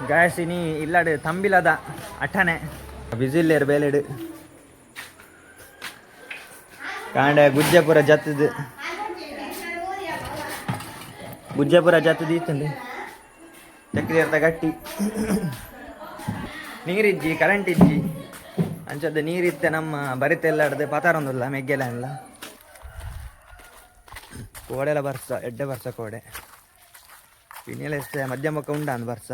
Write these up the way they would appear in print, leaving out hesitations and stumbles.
Gas ಇನಿ ಇಲ್ಲಾಡು ತಂಬಿಲದ ಅಠನೆ ಬಿಸಿಲೇರು ಬೇಲೆಡು ಕಾಂಡೆ ಗುಜ್ಜಪುರ ಜತ್ತದು ಗುಜ್ಜಪುರ ಜತ್ತದು ಇತ್ತಂడి ಚಕ್ರಿ ಅರ್ಥ ಗಟ್ಟಿ ನೀರಿಜ್ಜಿ ಕರೆಂಟ್ ಇಜ್ಜಿ ಅಂಚದ್ದು ನೀರಿತ್ತೆ ನಮ್ಮ ಬರಿತೆಲ್ಲಾಡ್ದು ಪತಾರೊಂದಿಲ್ಲ ಮೆಗ್ಗೆಲ್ಲ ಎಲ್ಲ ಕೋಡೆಲ್ಲ ಬರ್ಸ ಎಡ್ಡೆ ಬರ್ಸ ಕೋಡೆ ಇನ್ನೆಲ್ಲ ಎಷ್ಟು ಮಧ್ಯಮ ಪಕ್ಕ ಉಂಡ ಅಂದ್ ಬರ್ಸ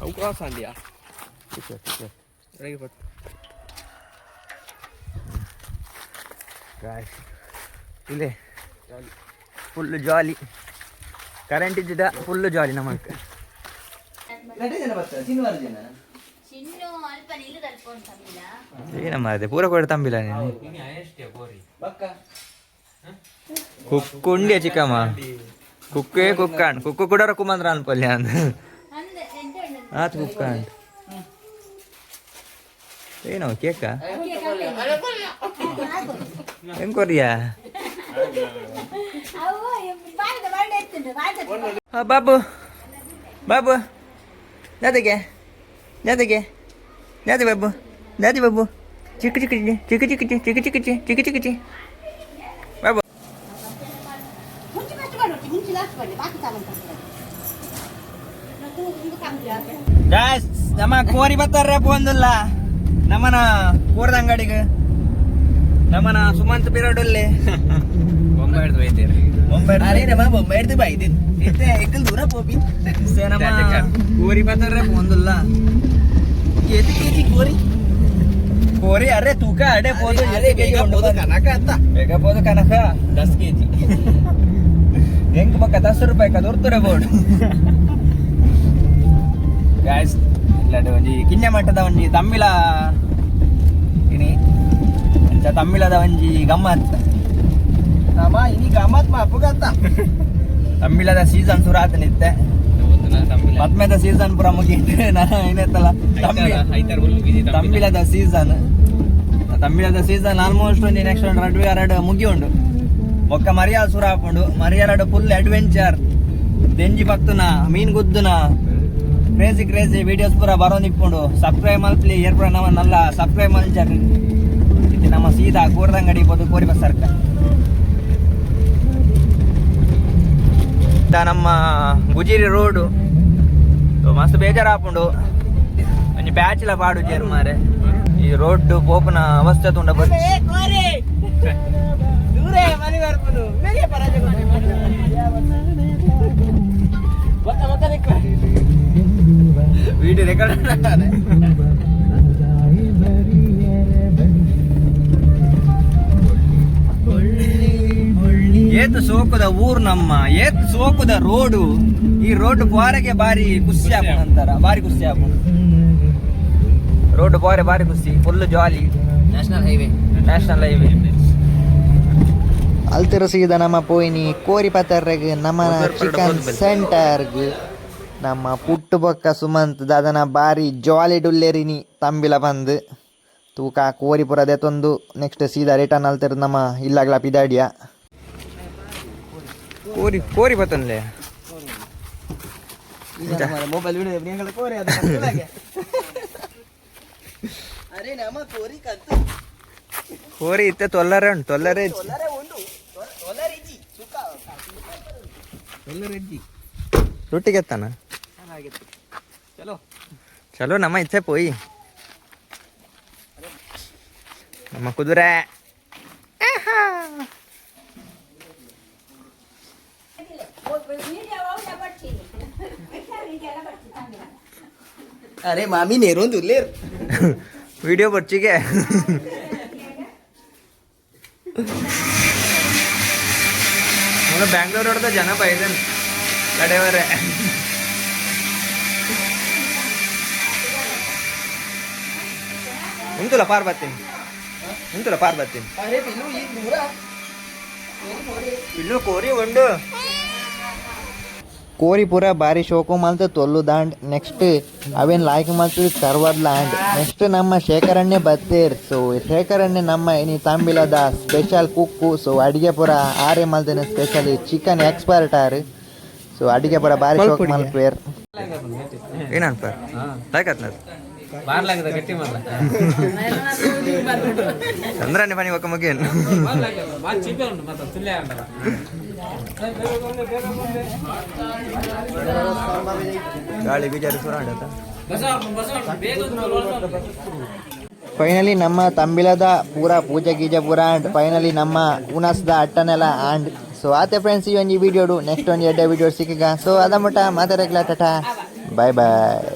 ಅವಕಾಶ ಅಂದ್ಯಾ ಇಲ್ಲೇ ಫುಲ್ಲು ಜಾಲಿ ಕರೆಂಟ್ ಇದ್ದಿದ್ದ ಫುಲ್ಲು ಜಾಲಿ ನಮಗೆ ಏನಮ್ಮ ಅದೇ ಪೂರ ಕೂಡ ತಂಬಿಲ್ಲ ನೀನು ಕುಕ್ಕು ಉಂಡಿಯ ಚಿಕ್ಕಮ್ಮ ಕುಕ್ಕೇ ಕುಕ್ಕಾಣ್ ಕುಕ್ಕು ಕೂಡ ಕುಮಂದ್ರ ಅನ್ಪಲ್ಯ ಅಂದ ಆತು ಕುಕ್ಕಾಣ್ ಏನೋ ಕೇಕ ಹೆಂಗ್ ಕೊರಿಯಾ ಬಾಬು ಬಾಬು ಜಾತಿಗೆ ಜಾತಿಗೆ ಜಾತಿ ಬಾಬು ಜಾತಿ ಬಾಬು ಚಿಕ್ಕ ಚಿಕ್ಕ ಚಿಕ್ಕ ಚಿಕ್ಕ ಚಿಕ್ಕ ಚಿಕ್ಕ ಚಿಕ್ಕ ಚಿಕ್ಕ ಚಿಕ್ಕ ಬಾಬು ನಮ್ಮ ಕೋರಿ ಬರ್ತಾರ ಒಂದಿಲ್ಲ ನಮ್ಮನ ಕೂರದ ಅಂಗಡಿಗೆ ನಮ್ಮನ ಸುಮಂತ್ ಪಿರಡಲ್ಲಿ ಕೋರಿ ಬರ್ತಾರ ಒಂದಿಲ್ಲ ಕೋರಿ ಅರೆ ತೂಕ ಅಡೆ ಪೋದು ಕನಕ ಅಂತ ಬೇಗ ಪೋದು ಕನಕ 10 kg ಹೆಂಗ್ ಬಕ್ಕ 10 ರೂಪಾಯಿ ಕದೋರ್ತಾರೆ ಬೋರ್ಡ್ ಗಾಯ್ಸ್ ಇಲ್ಲಡೆ ಒಂಜಿ ಕಿನ್ನೆ ಮಟ್ಟದ ಒಂಜಿ ತಮ್ಮಿಲ ಇನಿ ಅಂಚ ತಮ್ಮಿಲದ ಒಂಜಿ ಗಮ್ಮತ್ ನಮ್ಮ ಇನಿ ಗಮ್ಮತ್ ಮಾಪುಗತ್ತ ತಮ್ಮಿಲದ ಸೀಸನ್ ಸುರಾತ್ ನಿತ್ತೆ ಮತ್ಮೆದ ಸೀಸನ್ ಪುರ ಮುಗಿತು ನಾನು ಏನೇತಲ್ಲ ತಮ್ಮಿಲದ ಸೀಸನ್ ಆಲ್ಮೋಸ್ಟ್ ಒಂದು ನೆಕ್ಸ್ಟ್ ಒಂದು 2 ಮುಗಿ ಉಂಡು ಒಕ್ಕ ಮರಿಯಾಲ್ ಸುರ ಹಾಕೊಂಡು ಮರಿಯಾಲಡು ಫುಲ್ ಅಡ್ವೆಂಚರ್ ದೆಂಜಿ ಪಕ್ತುನ ಮೀನ್ ಗುದ್ದುನ ಕ್ರೇಜಿ ವಿಡಿಯೋಸ್ ಪೂರ ಬರೋ ನಿಪ್ಕೊಂಡು ಸಬ್ಸ್ಕ್ರೈಬ್ ಮಲ್ಪಲಿ ಏರ್ಪುರ ನಮ್ಮನ್ನೆಲ್ಲ ಸಬ್ಸ್ಕ್ರೈಬ್ ಮಲ್ಚಾರ ಇದು ನಮ್ಮ ಸೀದಾ ಕೂರ್ದಂಗಡಿ ಇರ್ಬೋದು ಕೋರಿ ಬಸ್ಸರ್ಕ ನಮ್ಮ ಗುಜಿರಿ ರೋಡು ಮಸ್ತ್ ಬೇಜಾರು ಹಾಕೊಂಡು ಒಂಜಿ ಪ್ಯಾಚಿಲ ಪಾಡು ಜೇರು ಮಾರೆ ಈ ರೋಡ್ ಪೋಪನ ಅವಸ್ಥೆ ತುಂಡ ವಿಡಿಯೋ ರೆಕಾರ್ಡ್ ಏತ್ ಸೋಕುದ ಊರು ನಮ್ಮ ಏತ್ ಸೋಕುದ ರೋಡು ಈ ರೋಡ್ ಪೋರೆಗೆ ಬಾರಿ ಖುಷಿ ಹಾಕೋಣ ಅಂತಾರ ಬಾರಿ ಖುಷಿ ಹಾಕೋಣ ರೋಡ್ ಪೋರೆ ಬಾರಿ ಖುಷಿ ಫುಲ್ ಜಾಲಿ ನ್ಯಾಷನಲ್ ಹೈವೇ ಅಲ್ತಿರ ಸೀದ ನಮ್ಮ ಪೋಯಿನಿ ಕೋರಿ ಪತ್ತರ್ರೆಗ್ ನಮ್ಮ ಚಿಕನ್ ಸೆಂಟರ್ಗ್ ನಮ್ಮ ಪುಟ್ಟು ಬೊಕ್ಕ ಸುಮಂತ್ ದಾದನ ಬಾರಿ ಜಾಲಿ ಡುಲ್ಲೆರಿನಿ ತಂಬಿಲ ಬಂದು ತೂಕ ಕೋರಿ ಪುರ ದೆತೊಂದು ನೆಕ್ಸ್ಟ್ ಸೀದಾ ರಿಟರ್ನ್ ಅಲ್ತಿರ ನಮ್ಮ ಇಲ್ಲಾಗ್ಲ ಪಿದಾಡಿಯ ಕೋರಿ ಬತ್ತನ್ಲೆ ಮೊಬೈಲ್ ವಿಡಿಯೋ ಕೋರಿ ಅರೆ ನಮ್ಮ ಕೋರಿ ಕತ್ತು ಕೋರಿ ಇತ್ತೆ ತೊಲ್ಲರೆ ಉಂಟು ತೊಲ್ಲರೆ ರೊಟ್ಟಿಗೆ ಎತ್ತಾನ ಚಲೋ ನಮ್ಮ ಇಚ್ಛೆ ಪೋಯಿ ನಮ್ಮ ಕುದುರೆ ಅರೆ ಮಾಮಿ ನೇರೊಂದು ಇಲ್ಲೇರ್ ವಿಡಿಯೋ ಬರ್ಚಿಗೆ ಬ್ಯಾಂಗ್ಳೂರ್ ಹೊಡೆದ ಜನ ಬೈದನ್ ಕಡೆಯವರೇ ಉಂಟುಲ ಪಾರ್ ಬರ್ತೀನಿ ಇನ್ನು ಕೋರಿ ಉಂಡು ಕೋರಿ ಪೂರ ಬಾರಿ ಶೋಕು ಮಲ್ತು ತೊಲ್ಲು ದಾಂಡ್ ನೆಕ್ಸ್ಟ್ ಅವೇನು ಲಾಯ್ಕ್ ಮಲ್ತು ಸರ್ವದ್ ಲ್ಯಾಂಡ್ ನೆಕ್ಸ್ಟ್ ನಮ್ಮ ಶೇಖರಣ್ಣೆ ಬತ್ತೇರ್ ಸೊ ಶೇಖರಣ್ಣೆ ನಮ್ಮ ಇನಿ ತಂಬಿಲದ ಸ್ಪೆಷಲ್ ಕುಕ್ಕು ಸೊ ಅಡಿಗೆ ಪೂರ ಆರೆ ಮಲ್ತೇನೆ ಸ್ಪೆಷಲಿ ಚಿಕನ್ ಎಕ್ಸ್ಪರ್ಟ್ ಆರು ಸೊ ಅಡಿಗೆ ಪೂರ ಬಾರಿ ಶೋಕ್ ಮಲ್ಪೇರ್ ಏನಂತ ಚಂದ್ರನೇ ಬನ್ನಿ ಒಕ್ಕ ಮುಗೇನು ಗಾಳಿ ಬೀಜಾರು ಸುರಾಡ ಫೈನಲಿ ನಮ್ಮ ತಂಬಿಲದ ಪೂರ ಪೂಜೆ ಗೀಜೆ ಪೂರ ಆಂಡ್ ಫೈನಲಿ ನಮ್ಮ ಉನಸ್ದ ಅಟ್ಟನೆಲ್ಲ ಆಂಡ್ ಸೊ ಆತೆ ಫ್ರೆಂಡ್ಸ್ ಈ ಒಂದು ವಿಡಿಯೋಡು ನೆಕ್ಸ್ಟ್ ಒಂದು 2 ವಿಡಿಯೋ ಸಿಕ್ಕಿಗ ಸೊ ಅದ ಮಟ್ಟ ಮಾತಾಡಕ್ಲ ಟಾಟಾ ಬಾಯ್ ಬಾಯ್.